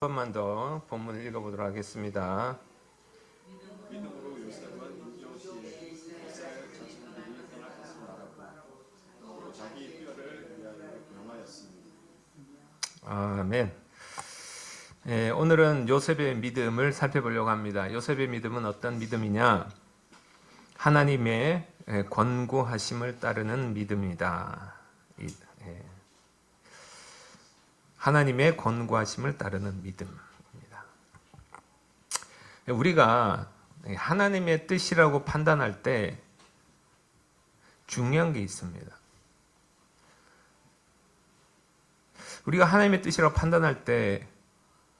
번만 더 본문을 읽어보도록 하겠습니다. 믿음으로 요셉은 여호시의 9살 자손들이 떠날 것을 알았고 또 자기 뼈를 위하여 명하였습니다. 아멘. 오늘은 요셉의 믿음을 살펴보려고 합니다. 요셉의 믿음은 어떤 믿음이냐? 하나님의 권고하심을 따르는 믿음이다. 하나님의 권고하심을 따르는 믿음입니다. 우리가 하나님의 뜻이라고 판단할 때 중요한 게 있습니다. 우리가 하나님의 뜻이라고 판단할 때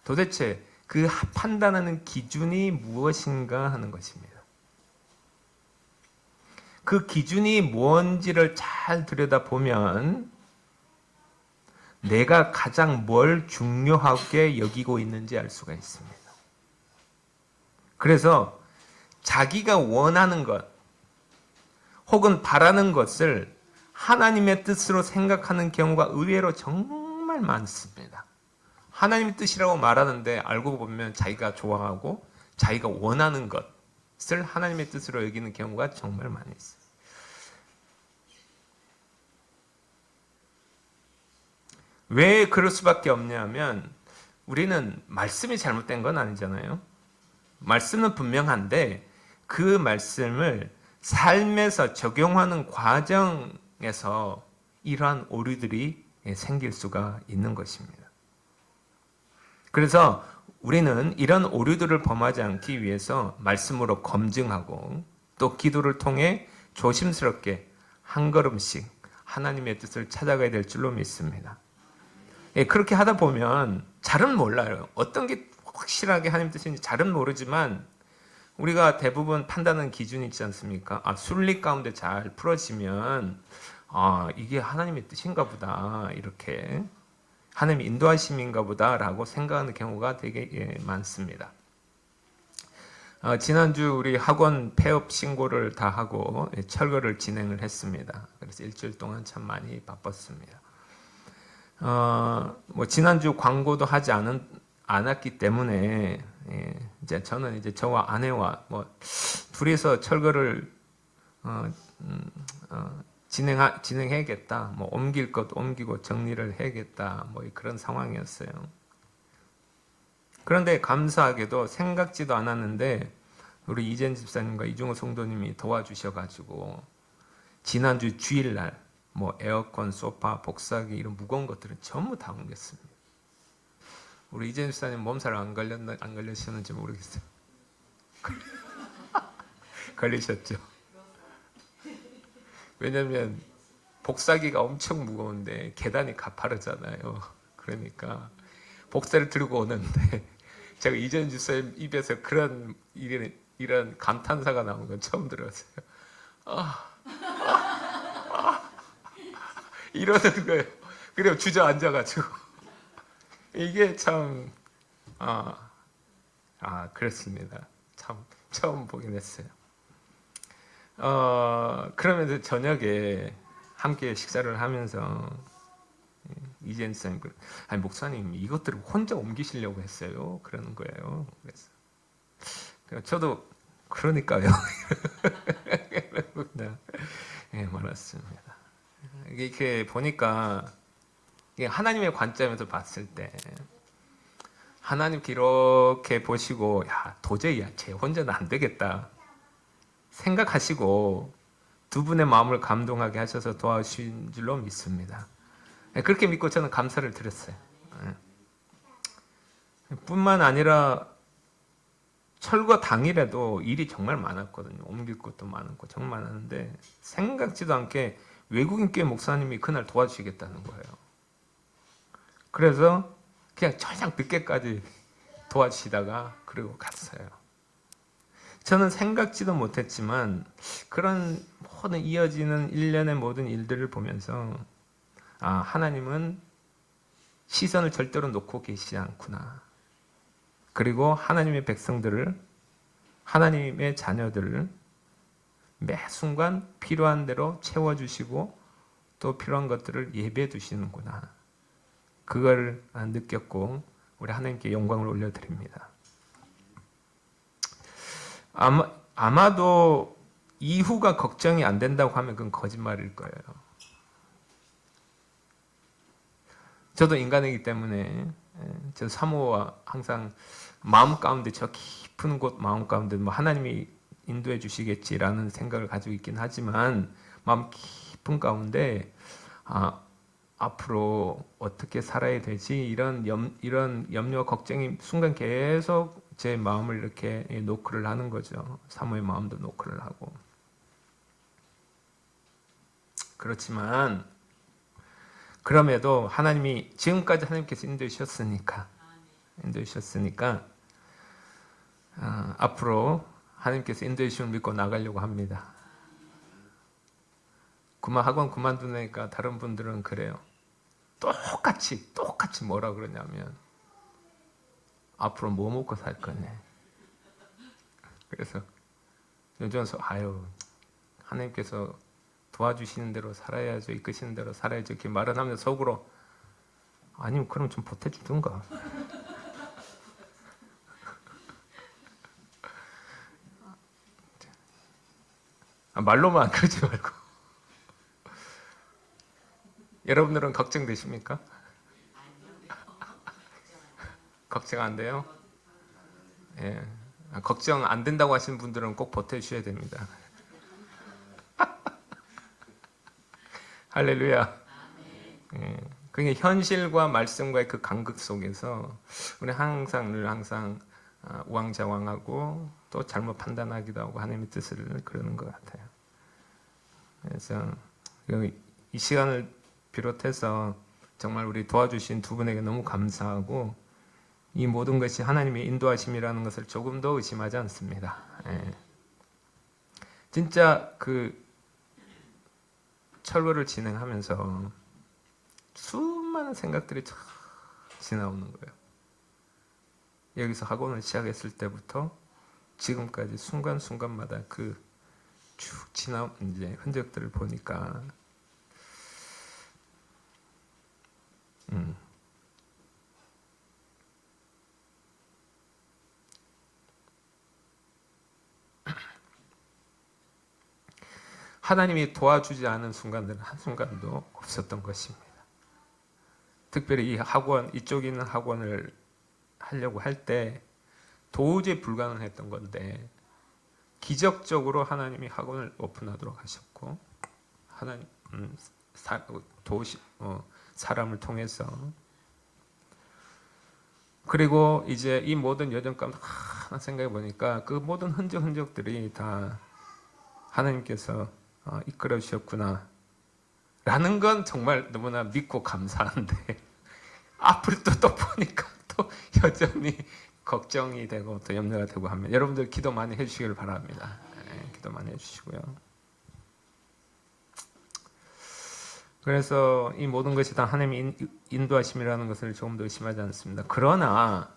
도대체 그 판단하는 기준이 무엇인가 하는 것입니다. 그 기준이 뭔지를 잘 들여다보면 내가 가장 뭘 중요하게 여기고 있는지 알 수가 있습니다. 그래서 자기가 원하는 것 혹은 바라는 것을 하나님의 뜻으로 생각하는 경우가 의외로 정말 많습니다. 하나님의 뜻이라고 말하는데 알고 보면 자기가 좋아하고 자기가 원하는 것을 하나님의 뜻으로 여기는 경우가 정말 많이 있어요. 왜 그럴 수밖에 없냐면 우리는 말씀이 잘못된 건 아니잖아요. 말씀은 분명한데 그 말씀을 삶에서 적용하는 과정에서 이러한 오류들이 생길 수가 있는 것입니다. 그래서 우리는 이런 오류들을 범하지 않기 위해서 말씀으로 검증하고 또 기도를 통해 조심스럽게 한 걸음씩 하나님의 뜻을 찾아가야 될 줄로 믿습니다. 그렇게 하다 보면 잘은 몰라요. 어떤 게 확실하게 하나님 뜻인지 잘은 모르지만 우리가 대부분 판단하는 기준이 있지 않습니까? 순리 가운데 잘 풀어지면 이게 하나님의 뜻인가 보다 이렇게 하나님의 인도하심인가 보다라고 생각하는 경우가 되게 많습니다. 지난주 우리 학원 폐업 신고를 다 하고 철거를 진행을 했습니다. 그래서 일주일 동안 참 많이 바빴습니다. 지난주 광고도 하지 않았기 때문에 이제 저는 이제 저와 아내와 둘이서 철거를 진행해야겠다. 옮길 것 옮기고 정리를 해야겠다. 그런 상황이었어요. 그런데 감사하게도 생각지도 않았는데 우리 이재현 집사님과 이중호 성도님이 도와주셔가지고 지난주 주일날 에어컨, 소파, 복사기 이런 무거운 것들은 전부 다 옮겼습니다. 우리 이재현 집사님 몸살 안 걸리셨는지 모르겠어요. 걸리셨죠? 왜냐면 복사기가 엄청 무거운데 계단이 가파르잖아요. 그러니까 복사를 들고 오는데 제가 이재현 집사님 입에서 이런 감탄사가 나온 건 처음 들었어요. 이러는 거예요. 그래요. 주저앉아가지고. 이게 참, 그렇습니다. 참, 처음 보긴 했어요. 그러면서 저녁에 함께 식사를 하면서, 이재현 쌤, 목사님, 이것들을 혼자 옮기시려고 했어요. 그러는 거예요. 그래서 저도, 그러니까요. 그냥, 말았습니다. 이렇게 보니까 하나님의 관점에서 봤을 때 하나님께 이렇게 보시고 도저히 쟤 혼자는 안 되겠다 생각하시고 두 분의 마음을 감동하게 하셔서 도와주신 줄로 믿습니다. 그렇게 믿고 저는 감사를 드렸어요. 뿐만 아니라 철거 당일에도 일이 정말 많았거든요. 옮길 것도 많고 정말 많았는데 생각지도 않게 외국인 교회 목사님이 그날 도와주시겠다는 거예요. 그래서 그냥 저녁 늦게까지 도와주시다가 그리고 갔어요. 저는 생각지도 못했지만 그런 모든 이어지는 일련의 모든 일들을 보면서 하나님은 시선을 절대로 놓고 계시지 않구나. 그리고 하나님의 백성들을 하나님의 자녀들을 매 순간 필요한 대로 채워주시고 또 필요한 것들을 예배해 두시는구나. 그걸 느꼈고 우리 하나님께 영광을 올려드립니다. 아마도 이후가 걱정이 안 된다고 하면 그건 거짓말일 거예요. 저도 인간이기 때문에 저 사모와 항상 마음 가운데 저 깊은 곳 마음 가운데 뭐 하나님이 인도해 주시겠지라는 생각을 가지고 있긴 하지만 마음 깊은 가운데 앞으로 어떻게 살아야 되지 이런 염려 걱정이 순간 계속 제 마음을 이렇게 노크를 하는 거죠. 사모의 마음도 노크를 하고. 그렇지만 그럼에도 하나님이 지금까지 하나님께서 인도해 주셨으니까 앞으로 하나님께서 인도해 주심을 믿고 나가려고 합니다. 학원 그만두니까 다른 분들은 그래요. 똑같이 뭐라 그러냐면 앞으로 뭐 먹고 살 거냐. 그래서 요즘서 하나님께서 도와주시는 대로 살아야죠. 이끄시는 대로 살아야죠. 이렇게 말을 하면 속으로 아니면 그럼 좀 보태주든가. 말로만 그러지 말고. 여러분들은 걱정되십니까? 걱정 안 돼요? 예. 걱정 안 된다고 하시는 분들은 꼭 보태주셔야 됩니다. 할렐루야. 예. 그게 현실과 말씀과의 그 간극 속에서 우리 항상 우왕좌왕하고 또 잘못 판단하기도 하고 하나님의 뜻을 그러는 것 같아요. 그래서 이 시간을 비롯해서 정말 우리 도와주신 두 분에게 너무 감사하고 이 모든 것이 하나님의 인도하심이라는 것을 조금 더 의심하지 않습니다. 예. 진짜 그 철거를 진행하면서 수많은 생각들이 지나오는 거예요. 여기서 학원을 시작했을 때부터 지금까지 순간순간마다 그 쭉 지나온 이제 흔적들을 보니까 하나님이 도와주지 않은 순간들은 한순간도 없었던 것입니다. 특별히 이 학원, 이쪽에 있는 학원을 하려고 할 때 도저히 불가능했던 건데 기적적으로 하나님이 학원을 오픈하도록 하셨고 하나님 사람을 통해서 그리고 이제 이 모든 여정 가운데 하나 생각해 보니까 그 모든 흔적들이 다 하나님께서 이끌어 주셨구나 라는 건 정말 너무나 믿고 감사한데 앞으로 또 보니까 또 여전히 걱정이 되고 또 염려가 되고 하면 여러분들 기도 많이 해주시길 바랍니다. 네, 기도 많이 해주시고요. 그래서 이 모든 것이 다 하나님의 인도하심이라는 것을 조금 더 의심하지 않습니다. 그러나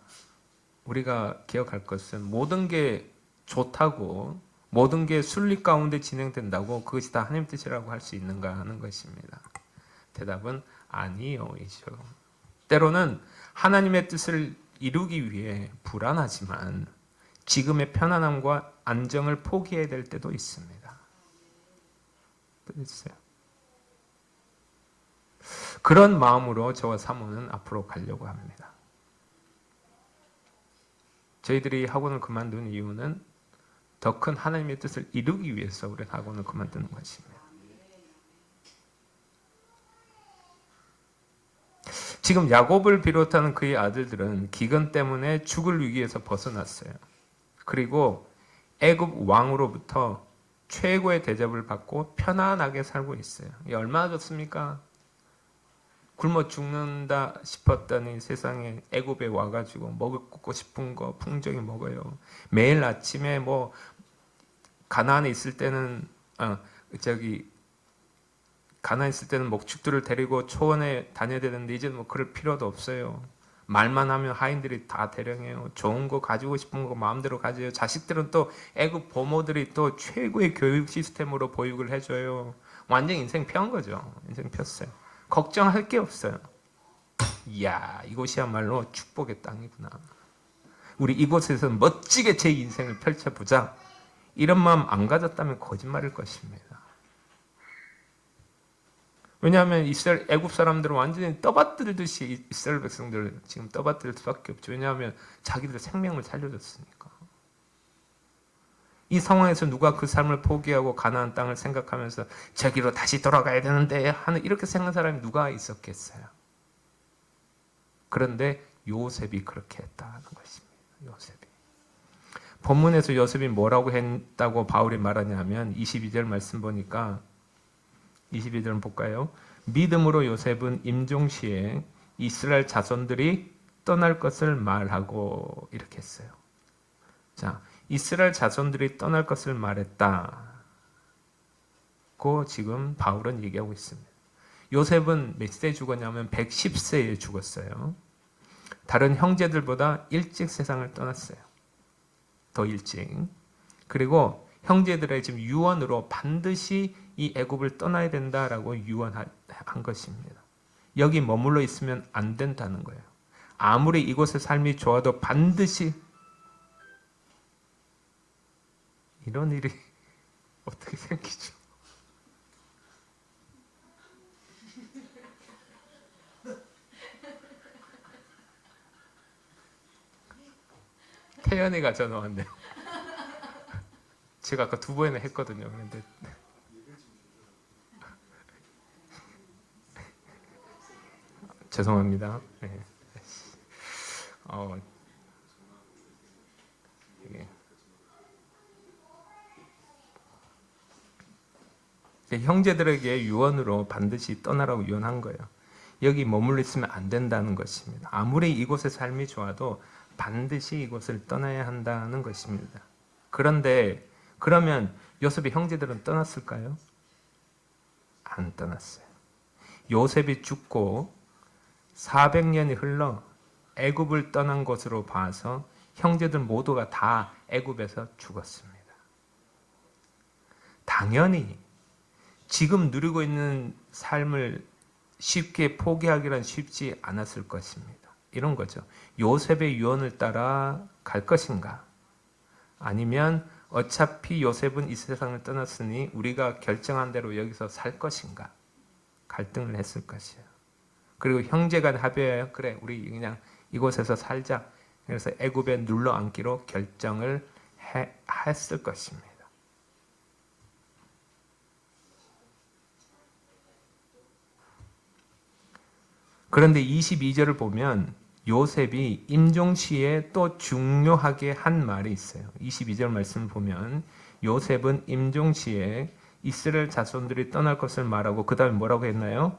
우리가 기억할 것은 모든 게 좋다고 모든 게 순리 가운데 진행된다고 그것이 다 하나님 뜻이라고 할 수 있는가 하는 것입니다. 대답은 아니요이죠. 때로는 하나님의 뜻을 이루기 위해 불안하지만 지금의 편안함과 안정을 포기해야 될 때도 있습니다. 있어요. 그런 마음으로 저와 사모는 앞으로 가려고 합니다. 저희들이 학원을 그만둔 이유는 더 큰 하나님의 뜻을 이루기 위해서 우리 학원을 그만두는 것입니다. 지금 야곱을 비롯한 그의 아들들은 기근 때문에 죽을 위기에서 벗어났어요. 그리고 애굽 왕으로부터 최고의 대접을 받고 편안하게 살고 있어요. 이게 얼마나 좋습니까? 굶어 죽는다 싶었더니 세상에 애굽에 와가지고 먹고 싶은 거 풍족히 먹어요. 매일 아침에 뭐 가나안에 있을 때는 가나안에 있을 때는 목축들을 데리고 초원에 다녀야 되는데 이제 뭐 그럴 필요도 없어요. 말만 하면 하인들이 다 대령해요. 좋은 거 가지고 싶은 거 마음대로 가져요. 자식들은 또 애굽 부모들이 또 최고의 교육 시스템으로 보육을 해줘요. 완전 인생 편 거죠. 인생 폈어요. 걱정할 게 없어요. 이야, 이곳이야말로 축복의 땅이구나. 우리 이곳에서 멋지게 제 인생을 펼쳐보자. 이런 마음 안 가졌다면 거짓말일 것입니다. 왜냐하면 이스라엘 애굽 사람들은 완전히 떠받들듯이 이스라엘 백성들을 지금 떠받들 수밖에 없죠. 왜냐하면 자기들 생명을 살려줬으니까. 이 상황에서 누가 그 삶을 포기하고 가나안 땅을 생각하면서 저기로 다시 돌아가야 되는데 하는 이렇게 생각하는 사람이 누가 있었겠어요. 그런데 요셉이 그렇게 했다는 것입니다. 요셉이. 본문에서 요셉이 뭐라고 했다고 바울이 말하냐면 22절 말씀 보니까 22절은 볼까요? 믿음으로 요셉은 임종시에 이스라엘 자손들이 떠날 것을 말하고 이렇게 했어요. 자, 이스라엘 자손들이 떠날 것을 말했다고 지금 바울은 얘기하고 있습니다. 요셉은 몇 세에 죽었냐면 110세에 죽었어요. 다른 형제들보다 일찍 세상을 떠났어요. 더 일찍. 그리고 형제들의 지금 유언으로 반드시 이 애굽을 떠나야 된다라고 유언한 것입니다. 여기 머물러 있으면 안 된다는 거예요. 아무리 이곳의 삶이 좋아도 반드시 이런 일이 어떻게 생기죠? 태연이가 전화 왔네요. 제가 아까 2번이나 했거든요. 그런데 죄송합니다. 네. 이게 형제들에게 유언으로 반드시 떠나라고 유언한 거예요. 여기 머물러 있으면 안 된다는 것입니다. 아무리 이곳의 삶이 좋아도 반드시 이곳을 떠나야 한다는 것입니다. 그런데 그러면 요셉의 형제들은 떠났을까요? 안 떠났어요. 요셉이 죽고 400년이 흘러 애굽을 떠난 것으로 봐서 형제들 모두가 다 애굽에서 죽었습니다. 당연히 지금 누리고 있는 삶을 쉽게 포기하기란 쉽지 않았을 것입니다. 이런 거죠. 요셉의 유언을 따라 갈 것인가? 아니면 어차피 요셉은 이 세상을 떠났으니 우리가 결정한 대로 여기서 살 것인가? 갈등을 했을 것이에요. 그리고 형제간 합의하여 그래 우리 그냥 이곳에서 살자. 그래서 애굽에 눌러 앉기로 결정을 했을 것입니다. 그런데 22절을 보면 요셉이 임종시에 또 중요하게 한 말이 있어요. 22절 말씀을 보면 요셉은 임종시에 이스라엘 자손들이 떠날 것을 말하고 그 다음에 뭐라고 했나요?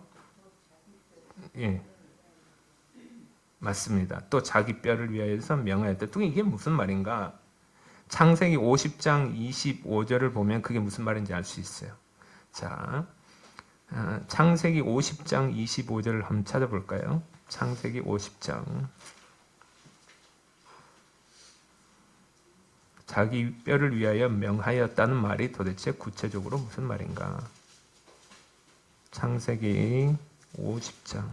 예, 맞습니다. 또 자기 뼈를 위하여서 명하였다. 또 이게 무슨 말인가? 창세기 50장 25절을 보면 그게 무슨 말인지 알 수 있어요. 자, 창세기 50장 25절을 한번 찾아볼까요? 창세기 50장. 자기 뼈를 위하여 명하였다는 말이 도대체 구체적으로 무슨 말인가? 창세기 50장.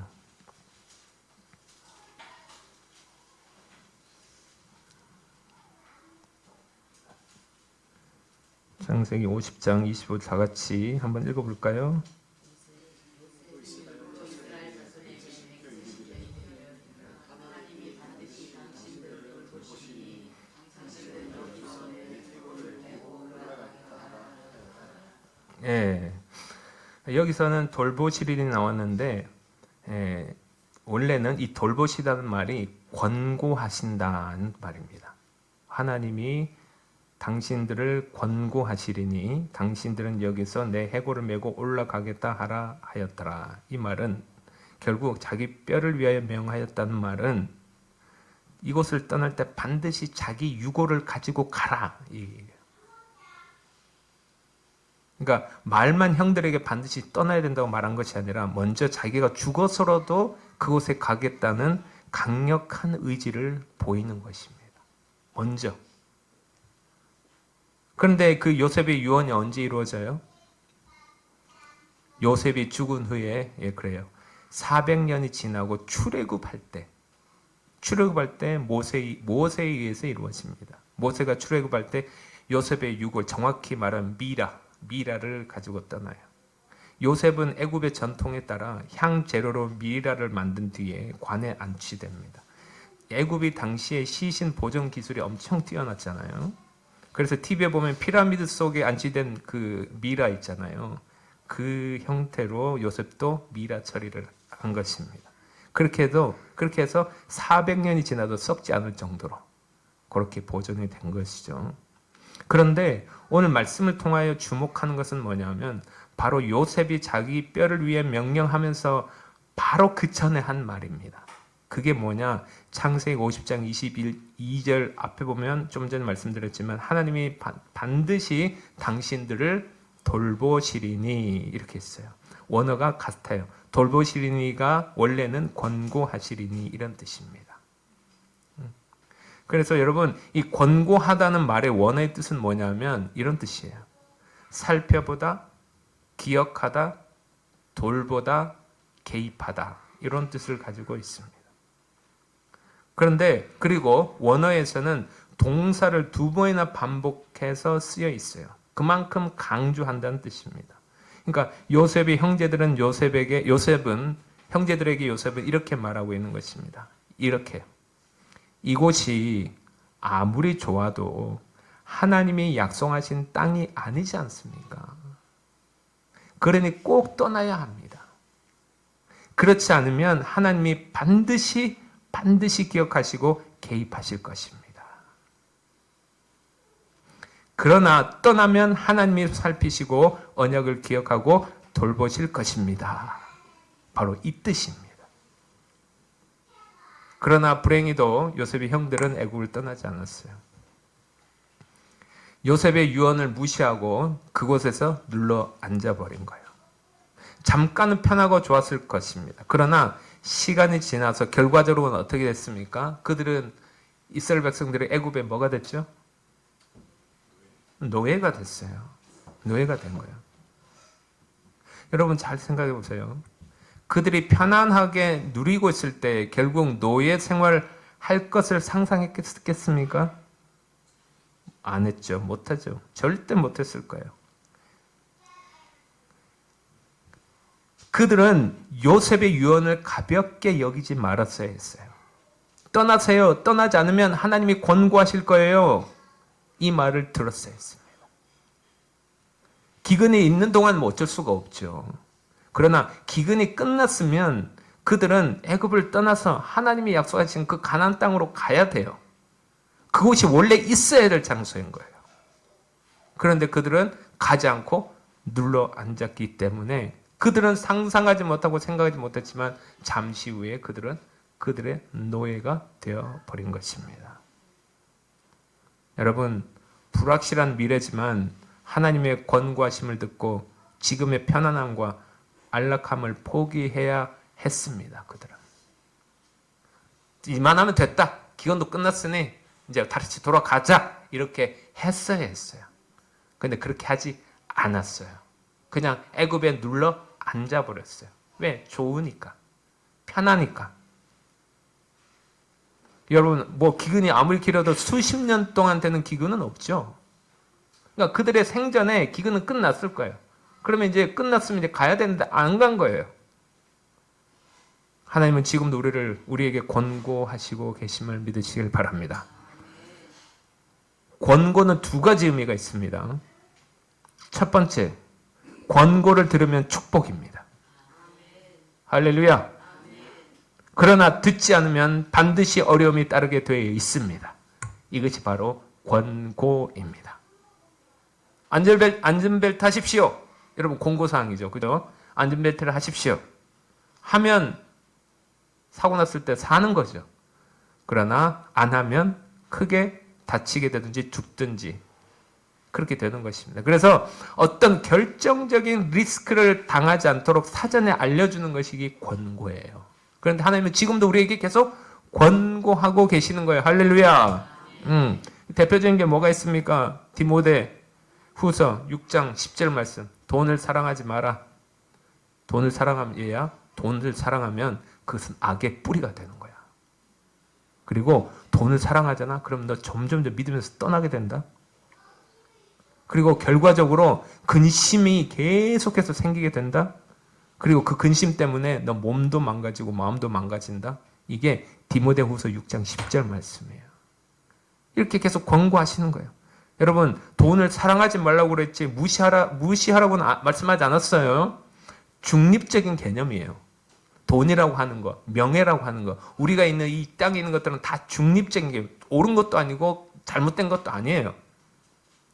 창세기 50장 25절 다 같이 한번 읽어볼까요? 예, 여기서는 돌보시리이 나왔는데 원래는 이 돌보시다는 말이 권고하신다는 말입니다. 하나님이 당신들을 권고하시리니 당신들은 여기서 내 해골을 메고 올라가겠다 하라 하였더라. 이 말은 결국 자기 뼈를 위하여 명하였다는 말은 이곳을 떠날 때 반드시 자기 유고를 가지고 가라. 그러니까 말만 형들에게 반드시 떠나야 된다고 말한 것이 아니라 먼저 자기가 죽어서라도 그곳에 가겠다는 강력한 의지를 보이는 것입니다. 먼저. 그런데 그 요셉의 유언이 언제 이루어져요? 요셉이 죽은 후에, 예, 그래요. 400년이 지나고 출애굽할 때 모세에 의해서 이루어집니다. 모세가 출애굽할 때 요셉의 유골, 정확히 말하면 미라를 가지고 떠나요. 요셉은 애굽의 전통에 따라 향 재료로 미라를 만든 뒤에 관에 안치됩니다. 애굽이 당시에 시신 보존 기술이 엄청 뛰어났잖아요. 그래서 TV에 보면 피라미드 속에 안치된 그 미라 있잖아요. 그 형태로 요셉도 미라 처리를 한 것입니다. 그렇게 해서 400년이 지나도 썩지 않을 정도로 그렇게 보존이 된 것이죠. 그런데 오늘 말씀을 통하여 주목하는 것은 뭐냐면 바로 요셉이 자기 뼈를 위해 명령하면서 바로 그 전에 한 말입니다. 그게 뭐냐? 창세기 50장 22절 앞에 보면 좀 전에 말씀드렸지만 하나님이 반드시 당신들을 돌보시리니 이렇게 했어요. 원어가 같아요. 돌보시리니가 원래는 권고하시리니 이런 뜻입니다. 그래서 여러분 이 권고하다는 말의 원어의 뜻은 뭐냐면 이런 뜻이에요. 살펴보다, 기억하다, 돌보다, 개입하다 이런 뜻을 가지고 있습니다. 그런데 그리고 원어에서는 동사를 두 번이나 반복해서 쓰여 있어요. 그만큼 강조한다는 뜻입니다. 그러니까 요셉은 형제들에게 요셉은 이렇게 말하고 있는 것입니다. 이렇게 이곳이 아무리 좋아도 하나님이 약속하신 땅이 아니지 않습니까? 그러니 꼭 떠나야 합니다. 그렇지 않으면 하나님이 반드시 기억하시고 개입하실 것입니다. 그러나 떠나면 하나님이 살피시고 언약을 기억하고 돌보실 것입니다. 바로 이 뜻입니다. 그러나 불행히도 요셉의 형들은 애굽을 떠나지 않았어요. 요셉의 유언을 무시하고 그곳에서 눌러 앉아버린 거예요. 잠깐은 편하고 좋았을 것입니다. 그러나 시간이 지나서 결과적으로는 어떻게 됐습니까? 그들은 이스라엘 백성들의 애굽에 뭐가 됐죠? 노예가 됐어요. 노예가 된 거예요. 여러분 잘 생각해 보세요. 그들이 편안하게 누리고 있을 때 결국 노예 생활을 할 것을 상상했겠습니까? 안 했죠. 못하죠. 절대 못했을 거예요. 그들은 요셉의 유언을 가볍게 여기지 말았어야 했어요. 떠나세요. 떠나지 않으면 하나님이 권고하실 거예요. 이 말을 들었어야 했습니다. 기근이 있는 동안 뭐 어쩔 수가 없죠. 그러나 기근이 끝났으면 그들은 애굽을 떠나서 하나님이 약속하신 그 가나안 땅으로 가야 돼요. 그곳이 원래 있어야 될 장소인 거예요. 그런데 그들은 가지 않고 눌러 앉았기 때문에 그들은 상상하지 못하고 생각하지 못했지만 잠시 후에 그들의 노예가 되어버린 것입니다. 여러분, 불확실한 미래지만 하나님의 권고하심을 듣고 지금의 편안함과 안락함을 포기해야 했습니다. 그들은. 이만하면 됐다. 기간도 끝났으니 이제 다시 돌아가자. 이렇게 했어야 했어요. 그런데 그렇게 하지 않았어요. 그냥 애굽에 눌러 앉아버렸어요. 왜? 좋으니까. 편하니까. 여러분, 뭐 기근이 아무리 길어도 수십 년 동안 되는 기근은 없죠. 그러니까 그들의 생전에 기근은 끝났을 거예요. 그러면 이제 끝났으면 이제 가야 되는데 안 간 거예요. 하나님은 지금도 우리에게 권고하시고 계심을 믿으시길 바랍니다. 권고는 두 가지 의미가 있습니다. 첫 번째, 권고를 들으면 축복입니다. 할렐루야. 그러나 듣지 않으면 반드시 어려움이 따르게 되어 있습니다. 이것이 바로 권고입니다. 안전벨트 하십시오. 여러분 공고사항이죠. 그죠? 안전벨트를 하십시오. 하면 사고 났을 때 사는 거죠. 그러나 안 하면 크게 다치게 되든지 죽든지 그렇게 되는 것입니다. 그래서 어떤 결정적인 리스크를 당하지 않도록 사전에 알려주는 것이 권고예요. 그런데 하나님은 지금도 우리에게 계속 권고하고 계시는 거예요. 할렐루야. 대표적인 게 뭐가 있습니까? 디모데 후서 6장 10절 말씀. 돈을 사랑하지 마라. 돈을 사랑하면 얘야 돈을 사랑하면 그것은 악의 뿌리가 되는 거야. 그리고 돈을 사랑하잖아. 그럼 너 점점 더 믿으면서 떠나게 된다. 그리고 결과적으로 근심이 계속해서 생기게 된다. 그리고 그 근심 때문에 너 몸도 망가지고 마음도 망가진다. 이게 디모데후서 6장 10절 말씀이에요. 이렇게 계속 권고하시는 거예요. 여러분, 돈을 사랑하지 말라고 그랬지 무시하라고는 말씀하지 않았어요. 중립적인 개념이에요. 돈이라고 하는 거, 명예라고 하는 거, 우리가 있는 이 땅에 있는 것들은 다 중립적인 게 옳은 것도 아니고 잘못된 것도 아니에요.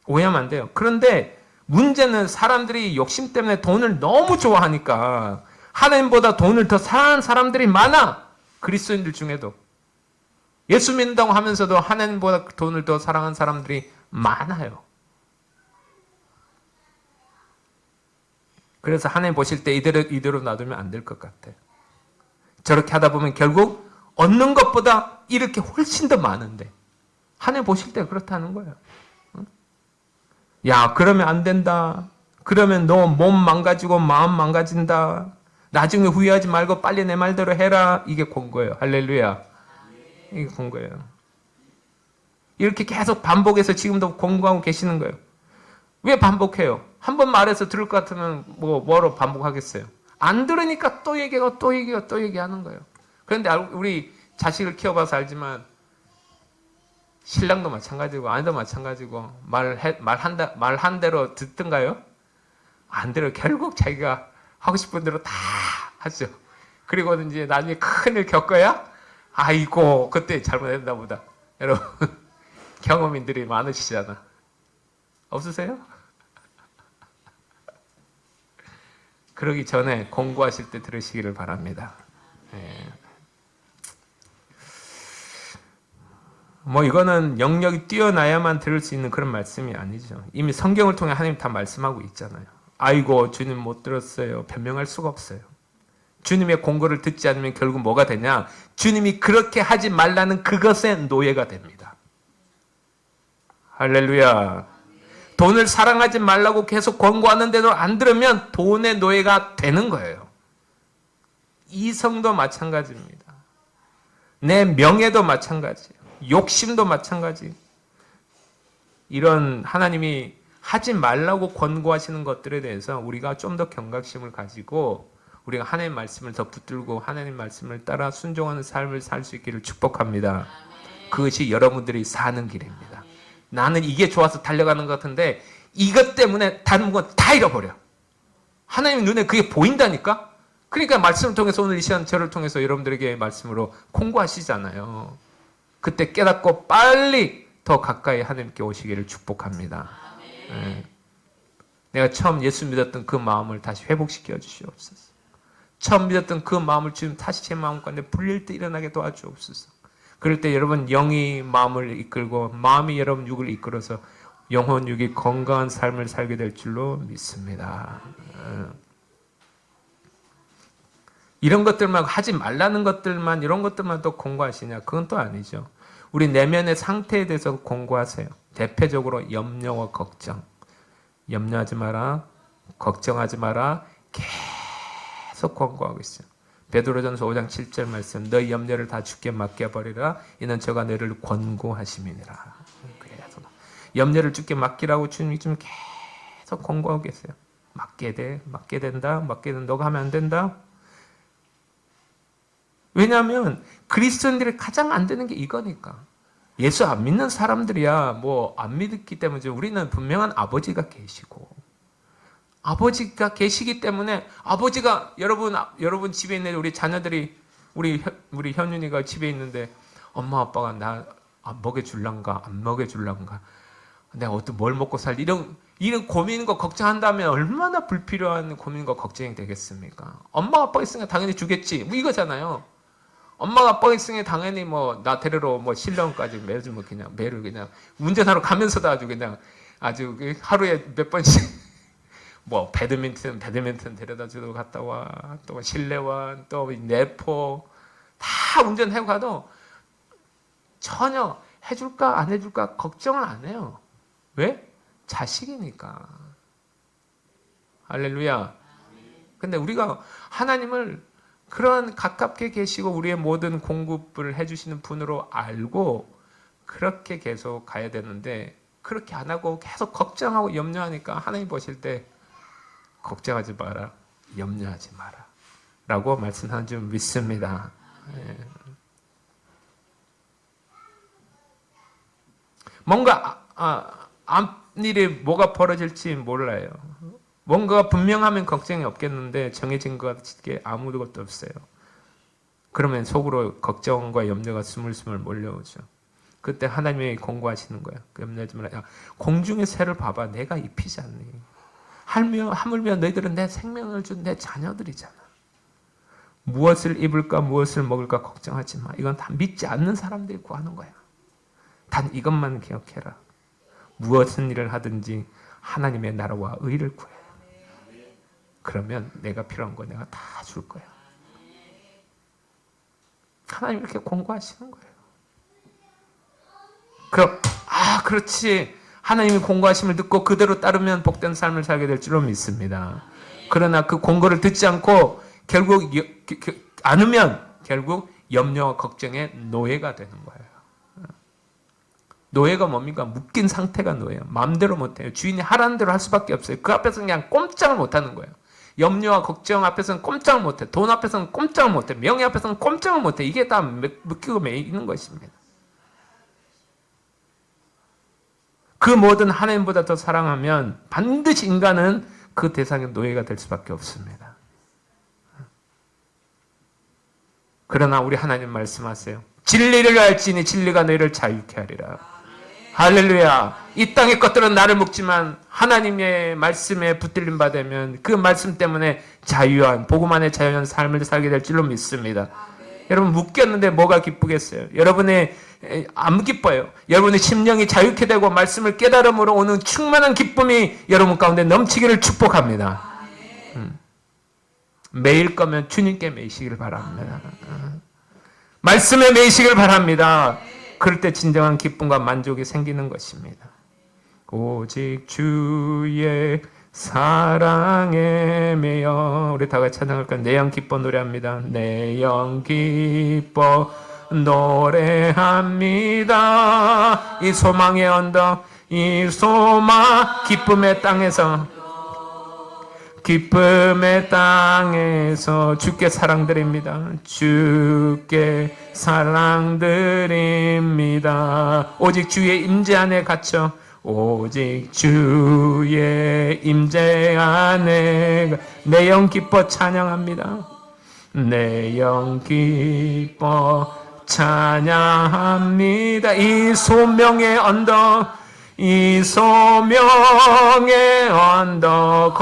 오해하면 안 돼요. 그런데 문제는 사람들이 욕심 때문에 돈을 너무 좋아하니까 하나님보다 돈을 더 사랑하는 사람들이 많아. 그리스도인들 중에도. 예수 믿는다고 하면서도 하나님보다 돈을 더 사랑하는 사람들이 많아요. 그래서 하나님 보실 때 이대로 놔두면 안 될 것 같아요. 저렇게 하다 보면 결국 얻는 것보다 이렇게 훨씬 더 많은데 하나님 보실 때 그렇다는 거예요. 야, 그러면 안 된다. 그러면 너 몸 망가지고 마음 망가진다. 나중에 후회하지 말고 빨리 내 말대로 해라. 이게 권고예요. 할렐루야. 이게 권고예요. 이렇게 계속 반복해서 지금도 권고하고 계시는 거예요. 왜 반복해요? 한 번 말해서 들을 것 같으면 뭐로 반복하겠어요? 안 들으니까 또 얘기하고 또 얘기하고 또 얘기하는 거예요. 그런데 우리 자식을 키워봐서 알지만 신랑도 마찬가지고 아내도 마찬가지고 말한 대로 듣든가요? 안 대로 결국 자기가 하고 싶은 대로 다 하죠. 그리고 이제 나중에 큰일 겪어야 아이고 그때 잘못했나 보다. 여러분 경험인들이 많으시잖아. 없으세요? 그러기 전에 공부하실 때 들으시기를 바랍니다. 예. 뭐 이거는 영역이 뛰어나야만 들을 수 있는 그런 말씀이 아니죠. 이미 성경을 통해 하나님 다 말씀하고 있잖아요. 아이고 주님 못 들었어요. 변명할 수가 없어요. 주님의 공고를 듣지 않으면 결국 뭐가 되냐? 주님이 그렇게 하지 말라는 그것의 노예가 됩니다. 할렐루야. 돈을 사랑하지 말라고 계속 권고하는데도 안 들으면 돈의 노예가 되는 거예요. 이성도 마찬가지입니다. 내 명예도 마찬가지예요. 욕심도 마찬가지. 이런 하나님이 하지 말라고 권고하시는 것들에 대해서 우리가 좀 더 경각심을 가지고 우리가 하나님 말씀을 더 붙들고 하나님 말씀을 따라 순종하는 삶을 살 수 있기를 축복합니다. 그것이 여러분들이 사는 길입니다. 나는 이게 좋아서 달려가는 것 같은데 이것 때문에 다른 건 다 잃어버려. 하나님 눈에 그게 보인다니까? 그러니까 말씀을 통해서 오늘 이 시간 저를 통해서 여러분들에게 말씀으로 공고하시잖아요. 그때 깨닫고 빨리 더 가까이 하나님께 오시기를 축복합니다. 네. 내가 처음 예수 믿었던 그 마음을 다시 회복시켜 주시옵소서. 처음 믿었던 그 마음을 지금 다시 제 마음 가운데 불릴 때 일어나게 도와주옵소서. 그럴 때 여러분 영이 마음을 이끌고 마음이 여러분 육을 이끌어서 영혼 육이 건강한 삶을 살게 될 줄로 믿습니다. 이런 것들만 하지 말라는 것들만 이런 것들만 또 공고하시냐? 그건 또 아니죠. 우리 내면의 상태에 대해서 공고하세요. 대표적으로 염려와 걱정. 염려하지 마라. 걱정하지 마라. 계속 권고하고 있어요. 베드로전서 5장 7절 말씀. 너희 염려를 다 주께 맡겨버리라. 이는 저가 너희를 권고하심이니라. 계속 염려를 주께 맡기라고 주님이 좀 계속 권고하고 계세요. 맡게 된다. 너가 하면 안 된다. 왜냐하면 그리스도인들이 가장 안 되는 게 이거니까. 예수 안 믿는 사람들이야 뭐 안 믿기 때문에 우리는 분명한 아버지가 계시고 아버지가 계시기 때문에 아버지가 여러분 집에 있는 우리 자녀들이 우리 현윤이가 집에 있는데 엄마 아빠가 나 먹여줄란가 안 먹여줄란가 내가 어떤 뭘 먹고 살지 이런 고민과 걱정한다면 얼마나 불필요한 고민과 걱정이 되겠습니까? 엄마 아빠가 있으니까 당연히 주겠지 뭐 이거잖아요. 엄마가 아빠가 있으니 당연히 뭐 나 데리러 뭐 신랑까지 매를 그냥 운전하러 가면서도 아주 하루에 몇 번씩 뭐 배드민턴 데려다 주러 갔다 와 또 실내화 또 내포 다 운전해 가도 전혀 해줄까 안 해줄까 걱정을 안 해요. 왜? 자식이니까. 할렐루야. 근데 우리가 하나님을 그런 가깝게 계시고 우리의 모든 공급을 해주시는 분으로 알고 그렇게 계속 가야 되는데 그렇게 안 하고 계속 걱정하고 염려하니까 하나님 보실 때 걱정하지 마라, 염려하지 마라 라고 말씀하는 줄 믿습니다. 뭔가 앞일이 뭐가 벌어질지 몰라요. 뭔가가 분명하면 걱정이 없겠는데 정해진 것 같게 아무것도 없어요. 그러면 속으로 걱정과 염려가 스물스물 몰려오죠. 그때 하나님이 공고하시는 거예요. 염려하지 마라. 야, 공중의 새를 봐봐. 내가 입히지 않니? 하물며 너희들은 내 생명을 준 내 자녀들이잖아. 무엇을 입을까 무엇을 먹을까 걱정하지 마. 이건 다 믿지 않는 사람들이 구하는 거야. 단 이것만 기억해라. 무엇은 일을 하든지 하나님의 나라와 의를 구해. 그러면 내가 필요한 거 내가 다 줄 거야. 하나님 이렇게 공고하시는 거예요. 그럼 그렇지. 하나님이 공고하심을 듣고 그대로 따르면 복된 삶을 살게 될 줄로 믿습니다. 그러나 그 공고를 듣지 않고 결국 않으면 결국 염려와 걱정의 노예가 되는 거예요. 노예가 뭡니까? 묶인 상태가 노예예요. 마음대로 못해요. 주인이 하라는 대로 할 수밖에 없어요. 그 앞에서 그냥 꼼짝을 못하는 거예요. 염려와 걱정 앞에서는 꼼짝을 못해. 돈 앞에서는 꼼짝을 못해. 명예 앞에서는 꼼짝을 못해. 이게 다 묶이고 매이는 것입니다. 그 모든 하나님보다 더 사랑하면 반드시 인간은 그 대상의 노예가 될 수밖에 없습니다. 그러나 우리 하나님 말씀하세요. 진리를 알지니 진리가 너희를 자유케 하리라. 할렐루야. 이 땅의 것들은 나를 묶지만 하나님의 말씀에 붙들림 받으면 그 말씀 때문에 자유한 복음 안에 자유한 삶을 살게 될 줄로 믿습니다. 여러분 묶였는데 뭐가 기쁘겠어요? 여러분의 안 기뻐요. 여러분의 심령이 자유케 되고 말씀을 깨달음으로 오는 충만한 기쁨이 여러분 가운데 넘치기를 축복합니다. 매일 거면 주님께 매이시길 바랍니다. 말씀에 매이시길 바랍니다. 그럴 때 진정한 기쁨과 만족이 생기는 것입니다. 오직 주의 사랑에 매여 우리 다 같이 찬양할까요? 내 영 기뻐 노래합니다. 내 영 기뻐 노래합니다. 이 소망의 언덕 이 소망 기쁨의 땅에서 기쁨의 땅에서 주께 사랑드립니다. 주께 사랑드립니다. 오직 주의 임재 안에 갇혀 오직 주의 임재 안에 내 영 기뻐 찬양합니다. 내 영 기뻐 찬양합니다. 이 소명의 언덕 이 소명의 언덕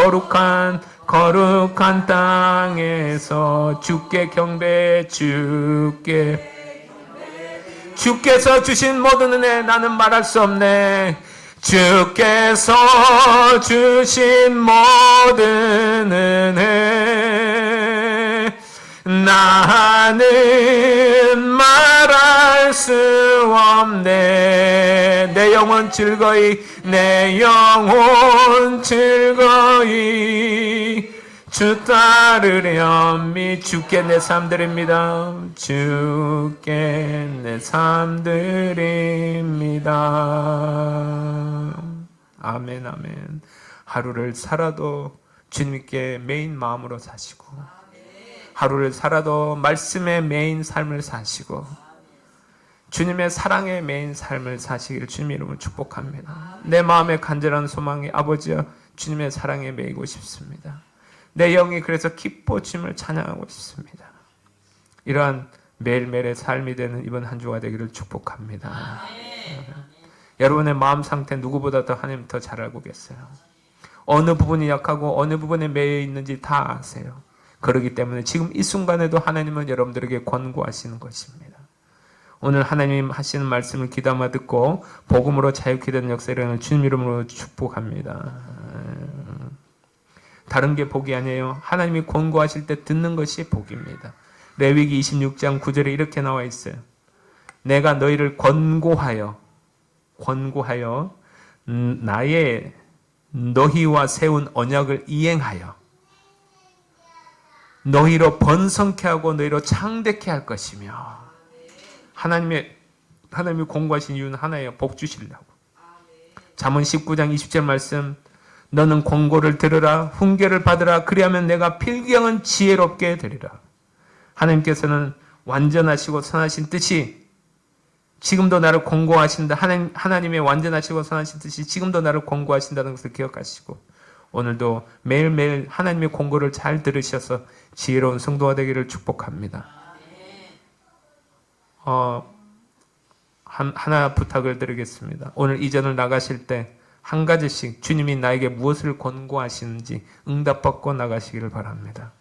거룩한 땅에서 주께 경배 주께서 주신 모든 은혜 나는 말할 수 없네. 주께서 주신 모든 은혜 나는 말할 수 없네. 내 영혼 즐거이 내 영혼 즐거이 주 따르렴이. 주께 내 삶 드립니다. 주께 내 삶 드립니다. 아멘 아멘. 하루를 살아도 주님께 매인 마음으로 사시고 하루를 살아도 말씀에 매인 삶을 사시고 주님의 사랑에 매인 삶을 사시기를 주님 이름으로 축복합니다. 내 마음의 간절한 소망이 아버지여 주님의 사랑에 매이고 싶습니다. 내 영이 그래서 기뻐 주님을 찬양하고 싶습니다. 이러한 매일매일의 삶이 되는 이번 한 주가 되기를 축복합니다. 여러분의 마음 상태 누구보다 더 하나님 더 잘 알고 계세요. 어느 부분이 약하고 어느 부분에 매여 있는지 다 아세요. 그렇기 때문에 지금 이 순간에도 하나님은 여러분들에게 권고하시는 것입니다. 오늘 하나님 하시는 말씀을 귀담아 듣고 복음으로 자유케 되는 역사 일어나는 주님 이름으로 축복합니다. 다른 게 복이 아니에요. 하나님이 권고하실 때 듣는 것이 복입니다. 레위기 26장 9절에 이렇게 나와 있어요. 내가 너희를 권고하여 나의 너희와 세운 언약을 이행하여 너희로 번성케 하고 너희로 창대케 할 것이며 하나님이 공고하신 이유는 하나예요. 복 주시려고. 잠언 19장 20절 말씀 너는 공고를 들으라 훈계를 받으라 그리하면 내가 필경은 지혜롭게 되리라. 하나님께서는 완전하시고 선하신 뜻이 지금도 나를 공고하신다. 하나님의 완전하시고 선하신 뜻이 지금도 나를 공고하신다는 것을 기억하시고 오늘도 매일매일 하나님의 공고를 잘 들으셔서 지혜로운 성도가 되기를 축복합니다. 하나 부탁을 드리겠습니다. 오늘 이전을 나가실 때 한 가지씩 주님이 나에게 무엇을 권고하시는지 응답받고 나가시기를 바랍니다.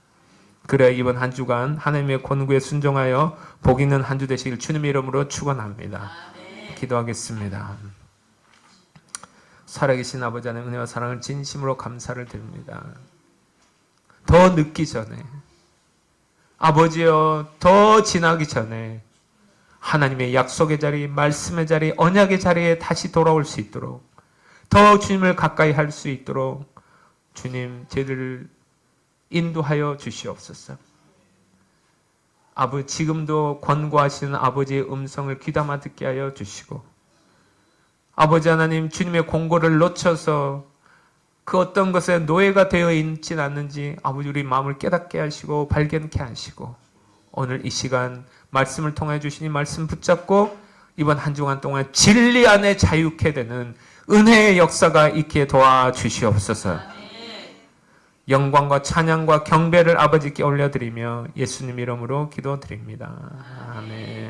그래야 이번 한 주간 하나님의 권고에 순종하여 복 있는 한 주 되시길 주님의 이름으로 축원합니다. 기도하겠습니다. 살아계신 아버지 하나님 은혜와 사랑을 진심으로 감사를 드립니다. 더 늦기 전에 아버지여 더 지나기 전에 하나님의 약속의 자리, 말씀의 자리, 언약의 자리에 다시 돌아올 수 있도록 더 주님을 가까이 할 수 있도록 주님 저희들을 인도하여 주시옵소서. 지금도 권고하시는 아버지의 음성을 귀담아 듣게 하여 주시고 아버지 하나님 주님의 공고를 놓쳐서 그 어떤 것에 노예가 되어 있진 않는지 아버지 우리 마음을 깨닫게 하시고 발견케 하시고 오늘 이 시간 말씀을 통해 주시니 말씀 붙잡고 이번 한 주간 동안 진리 안에 자유케 되는 은혜의 역사가 있게 도와주시옵소서. 영광과 찬양과 경배를 아버지께 올려드리며 예수님 이름으로 기도드립니다. 아멘.